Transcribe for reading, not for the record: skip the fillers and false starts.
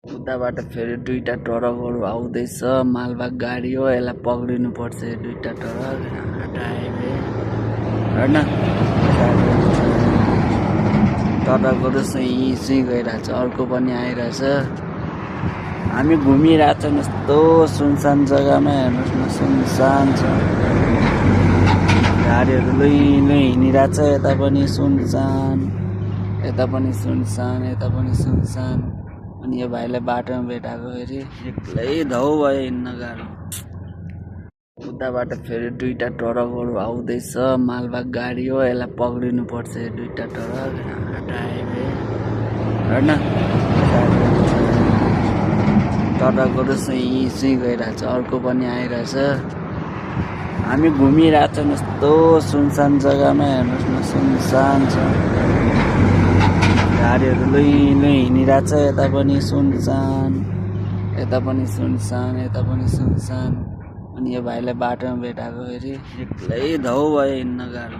उताबाट फेरि दुईटा ट्रकहरू आउँदैछ। मालबाग गाडी हो, यसलाई पक्रिनु पर्छ। दुईटा ट्रक हाइवे होइन, ट्रकहरू सुई गइरहेछ। अर्को पनि आइरहेछ। हामी घुमिरहेछौँ यस्तो सुनसान जग्गामा। हेर्नुहोस् न, सुनसान छ। गाडीहरू लुई हिँडिरहेछ। यता पनि सुनसान, यता पनि सुनसान, यता पनि सुनसान। अनि यो भाइलाई बाटोमा भेटाएको फेरि एक्लै धौ भयो, हिँड्न गाह्रो। उताबाट फेरि दुईटा ट्रकहरू आउँदैछ। मालबाग गाडी हो, यसलाई पक्रिनु पर्छ। दुईटा ट्रक हाइवे होइन, ट्रकहरू सुई गइरहेछ। अर्को पनि आइरहेछ। हामी घुमिरहेछौँ यस्तो सुनसान जग्गामा। हेर्नुहोस् न, सुनसान छ। गाडीहरू लुई हिँडिरहेछ। यता पनि सुनसान, यता पनि सुनसान, यता पनि सुनसान। अनि यो भाइलाई बाटोमा भेटाएको फेरि एक्लै धौ भयो, हिँड्न गाह्रो।